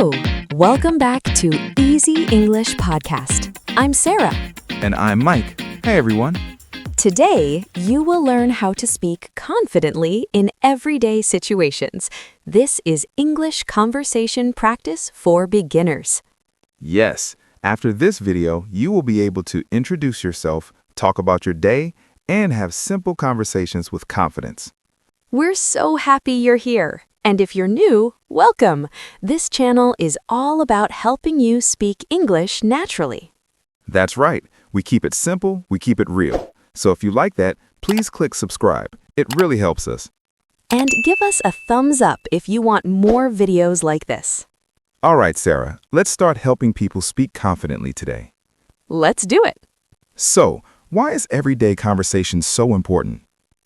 Hello! Welcome back to Easy English Podcast. I'm Sarah. And I'm Mike. Hey, everyone. Today, you will learn how to speak confidently in everyday situations. This is English conversation practice for beginners. Yes, after this video, you will be able to introduce yourself, talk about your day, and have simple conversations with confidence. We're so happy you're here. And if you're new, welcome. This channel is all about helping you speak English naturally. That's right. We keep it simple, we keep it real. So if you like that, please click subscribe. It really helps us. And give us a thumbs up if you want more videos like this. All right, Sarah, let's start helping people speak confidently today. Let's do it. So, why is everyday conversation so important?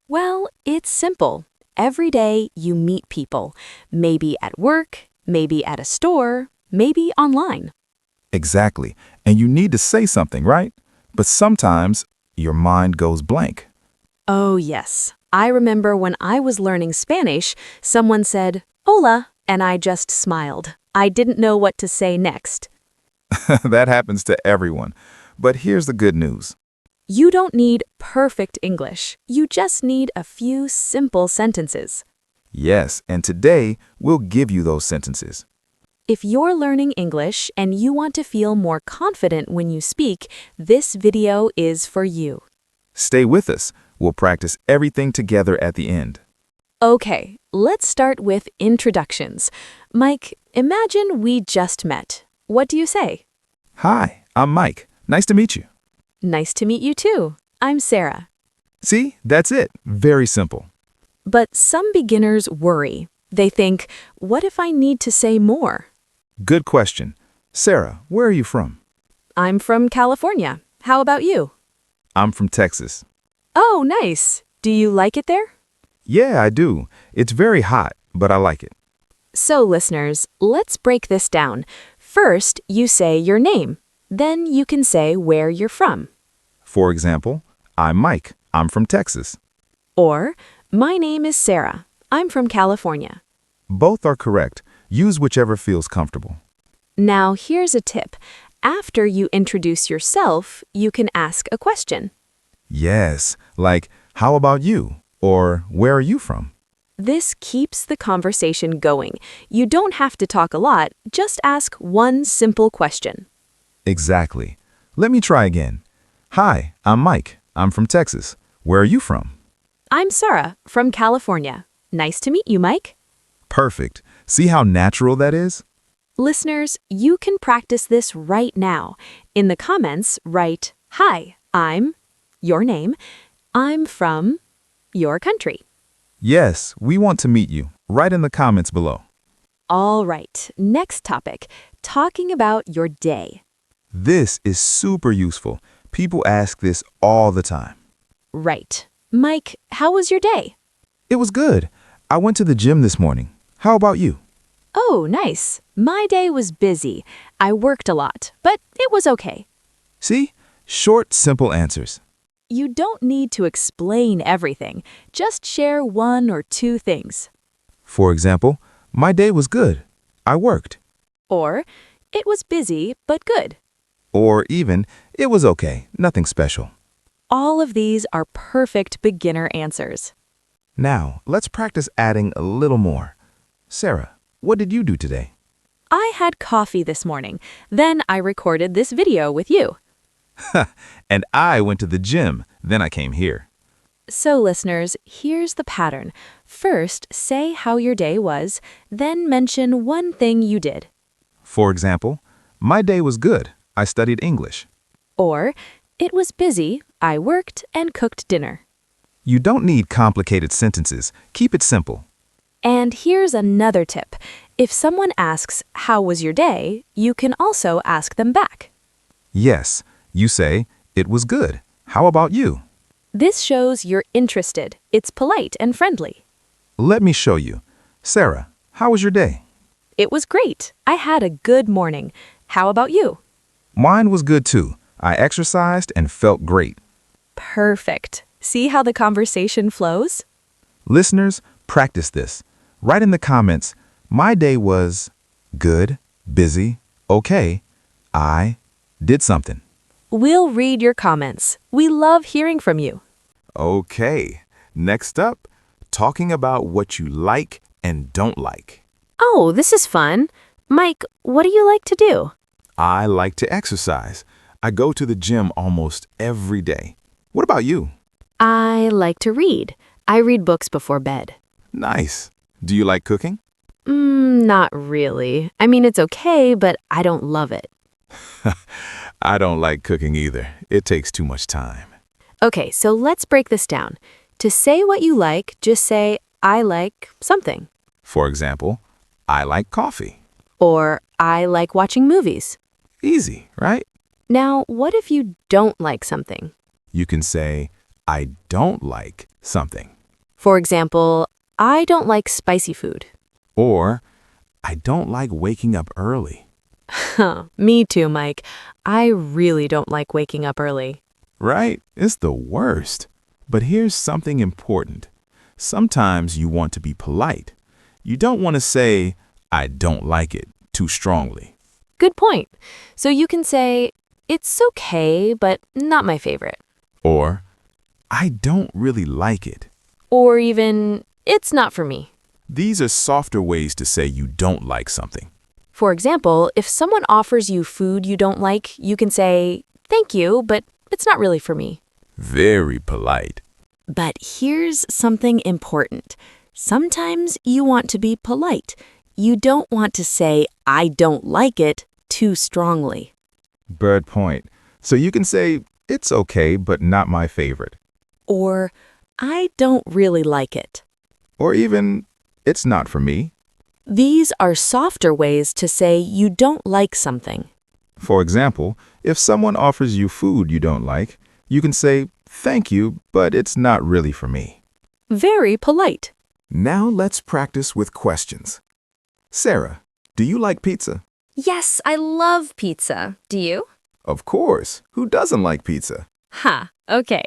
Well, it's simple. Every day you meet people, maybe at work, maybe at a store, maybe online. Exactly. And you need to say something, right? But sometimes your mind goes blank. Oh, yes. I remember when I was learning Spanish, someone said, "Hola," and I just smiled. I didn't know what to say next. That happens to everyone. But here's the good news. You don't need perfect English. You just need a few simple sentences. Yes, and today we'll give you those sentences. If you're learning English and you want to feel more confident when you speak, this video is for you. Stay with us. We'll practice everything together at the end. Okay, let's start with introductions. Mike, imagine we just met. What do you say? Hi, I'm Mike. Nice to meet you. Nice to meet you too. I'm Sarah. See, that's it. Very simple. But some beginners worry. They think, what if I need to say more? Good question. Sarah, where are you from? I'm from California. How about you? I'm from Texas. Oh, nice. Do you like it there? Yeah, I do. It's very hot, but I like it. So, listeners, let's break this down. First, you say your name. Then you can say where you're from. For example, I'm Mike. I'm from Texas. Or, my name is Sarah. I'm from California. Both are correct. Use whichever feels comfortable. Now, here's a tip. After you introduce yourself, you can ask a question. Yes, like, how about you? Or, where are you from? This keeps the conversation going. You don't have to talk a lot, just ask one simple question. Exactly. Let me try again. Hi, I'm Mike. I'm from Texas. Where are you from? I'm Sarah, from California. Nice to meet you, Mike. Perfect. See how natural that is? Listeners, you can practice this right now. In the comments, write, "Hi, I'm," your name, "I'm from," your country. Yes, we want to meet you. Write in the comments below. All right, next topic, talking about your day. This is super useful. People ask this all the time. Right. Mike, how was your day? It was good. I went to the gym this morning. How about you? Oh, nice. My day was busy. I worked a lot, but it was okay. See? Short, simple answers. You don't need to explain everything. Just share one or two things. For example, my day was good. I worked. Or, it was busy, but good. Or even, it was okay, nothing special. All of these are perfect beginner answers. Now, let's practice adding a little more. Sarah, what did you do today? I had coffee this morning. Then I recorded this video with you. And I went to the gym, then I came here. So, listeners, here's the pattern. First, say how your day was, then mention one thing you did. For example, my day was good. I studied English. Or, it was busy. I worked and cooked dinner. You don't need complicated sentences. Keep it simple. And here's another tip. If someone asks, "How was your day?" you can also ask them back. Yes, you say, it was good. How about you? This shows you're interested. It's polite and friendly. Let me show you. Sarah, how was your day? It was great. I had a good morning. How about you? Mine was good too. I exercised and felt great. Perfect. See how the conversation flows? Listeners, practice this. Write in the comments, my day was good, busy, okay, I did something. We'll read your comments. We love hearing from you. Okay, next up, talking about what you like and don't like. Oh, this is fun. Mike, what do you like to do? I like to exercise. I go to the gym almost every day. What about you? I like to read. I read books before bed. Nice. Do you like cooking? Not really. I mean, it's okay, but I don't love it. I don't like cooking either. It takes too much time. Okay, so let's break this down. To say what you like, just say, I like something. For example, I like coffee. Or, I like watching movies. Easy, right? Now, what if you don't like something? You can say, I don't like something. For example, I don't like spicy food. Or, I don't like waking up early. Me too, Mike. I really don't like waking up early. Right? It's the worst. But here's something important. Sometimes you want to be polite. You don't want to say, I don't like it, too strongly. Good point. So you can say, it's okay, but not my favorite. Or, I don't really like it. Or even, it's not for me. These are softer ways to say you don't like something. For example, if someone offers you food you don't like, you can say, thank you, but it's not really for me. Very polite. But here's something important. Sometimes you want to be polite. You don't want to say, I don't like it, too strongly. Bird point. So you can say, it's okay, but not my favorite. Or, I don't really like it. Or even, it's not for me. These are softer ways to say you don't like something. For example, if someone offers you food you don't like, you can say, thank you, but it's not really for me. Very polite. Now let's practice with questions. Sarah, do you like pizza? Yes, I love pizza. Do you? Of course. Who doesn't like pizza? Ha, okay.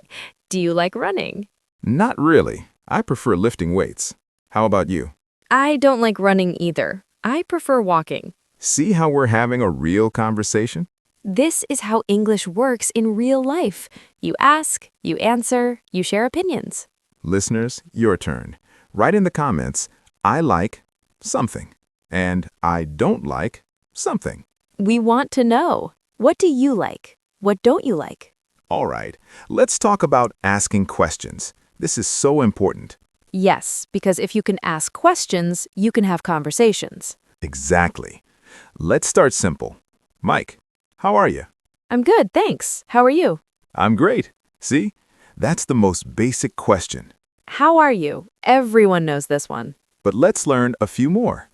Do you like running? Not really. I prefer lifting weights. How about you? I don't like running either. I prefer walking. See how we're having a real conversation? This is how English works in real life. You ask, you answer, you share opinions. Listeners, your turn. Write in the comments, I like something, and I don't like something. We want to know. What do you like? What don't you like? All right, let's talk about asking questions. This is so important. Yes, because if you can ask questions, you can have conversations. Exactly. Let's start simple. Mike, how are you? I'm good, thanks. How are you? I'm great. See? That's the most basic question. How are you? Everyone knows this one. But let's learn a few more.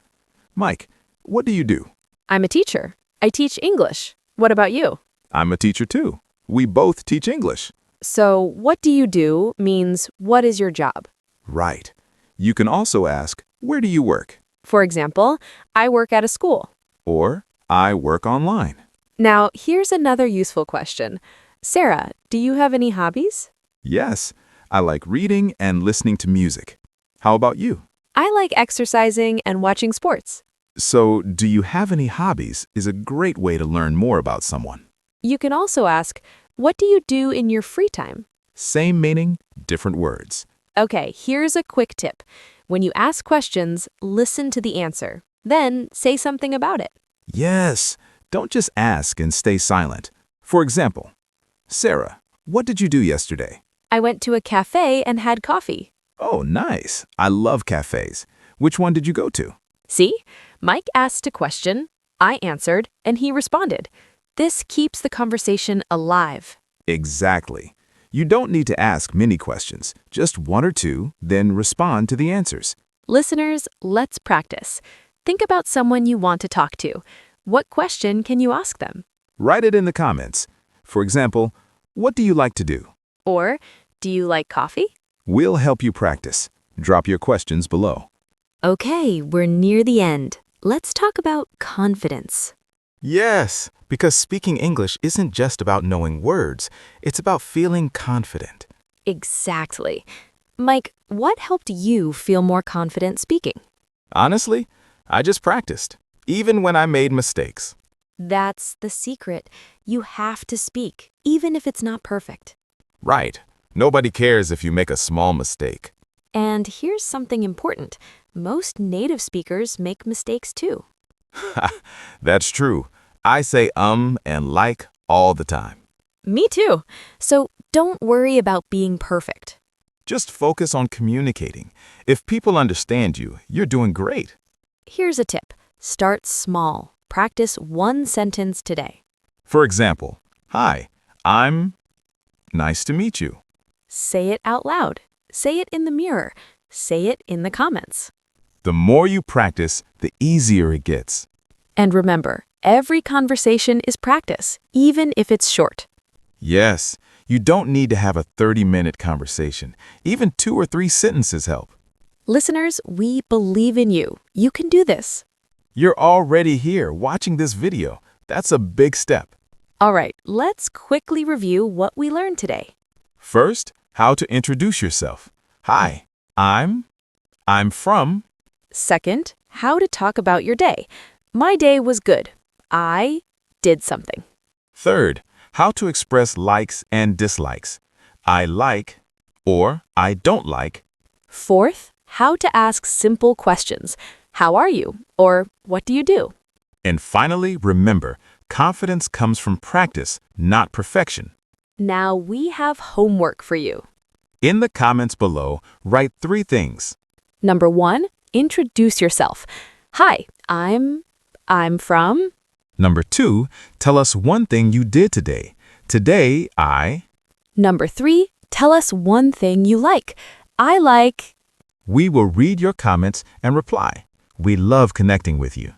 Mike, what do you do? I'm a teacher. I teach English. What about you? I'm a teacher too. We both teach English. So, what do you do means, what is your job? Right. You can also ask, where do you work? For example, I work at a school. Or, I work online. Now, here's another useful question. Sarah, do you have any hobbies? Yes, I like reading and listening to music. How about you? I like exercising and watching sports. So, do you have any hobbies is a great way to learn more about someone. You can also ask, what do you do in your free time? Same meaning, different words. Okay, here's a quick tip. When you ask questions, listen to the answer. Then say something about it. Yes, don't just ask and stay silent. For example, Sarah, what did you do yesterday? I went to a cafe and had coffee. Oh, nice. I love cafes. Which one did you go to? See? Mike asked a question, I answered, and he responded. This keeps the conversation alive. Exactly. You don't need to ask many questions, just one or two, then respond to the answers. Listeners, let's practice. Think about someone you want to talk to. What question can you ask them? Write it in the comments. For example, what do you like to do? Or, do you like coffee? We'll help you practice. Drop your questions below. Okay, we're near the end. Let's talk about confidence. Yes, because speaking English isn't just about knowing words, it's about feeling confident. Exactly. Mike, what helped you feel more confident speaking? Honestly, I just practiced. even when I made mistakes. That's the secret. You have to speak, even if it's not perfect. Right. Nobody cares if you make a small mistake. And here's something important. Most native speakers make mistakes too. That's true. I say and like all the time. Me too. So don't worry about being perfect. Just focus on communicating. If people understand you, you're doing great. Here's a tip. Start small. Practice one sentence today. For example, hi, I'm nice to meet you. Say it out loud. Say it in the mirror. Say it in the comments. The more you practice, the easier it gets. And remember, every conversation is practice, even if it's short. Yes, you don't need to have a 30-minute conversation. Even 2 or 3 sentences help. Listeners, we believe in you. You can do this. You're already here watching this video. That's a big step. All right, let's quickly review what we learned today. First, how to introduce yourself. Hi, I'm from. Second, how to talk about your day. My day was good. I did something. Third, how to express likes and dislikes. I like or I don't like. Fourth, how to ask simple questions. How are you? Or what do you do? And finally, remember, confidence comes from practice, not perfection. Now we have homework for you. In the comments below, write 3 things. Number 1, introduce yourself. Hi, I'm from. Number 2, tell us one thing you did today. Today, I. Number 3, tell us one thing you like. I like. We will read your comments and reply. We love connecting with you.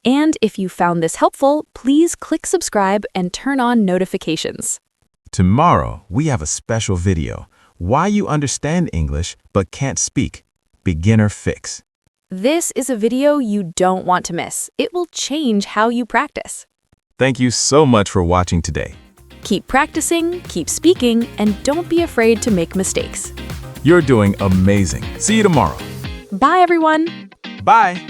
And if you found this helpful, please click subscribe and turn on notifications. Tomorrow, we have a special video. Why you understand English but can't speak. Beginner fix. This is a video you don't want to miss. It will change how you practice. Thank you so much for watching today. Keep practicing, keep speaking, and don't be afraid to make mistakes. You're doing amazing. See you tomorrow. Bye, everyone. Bye.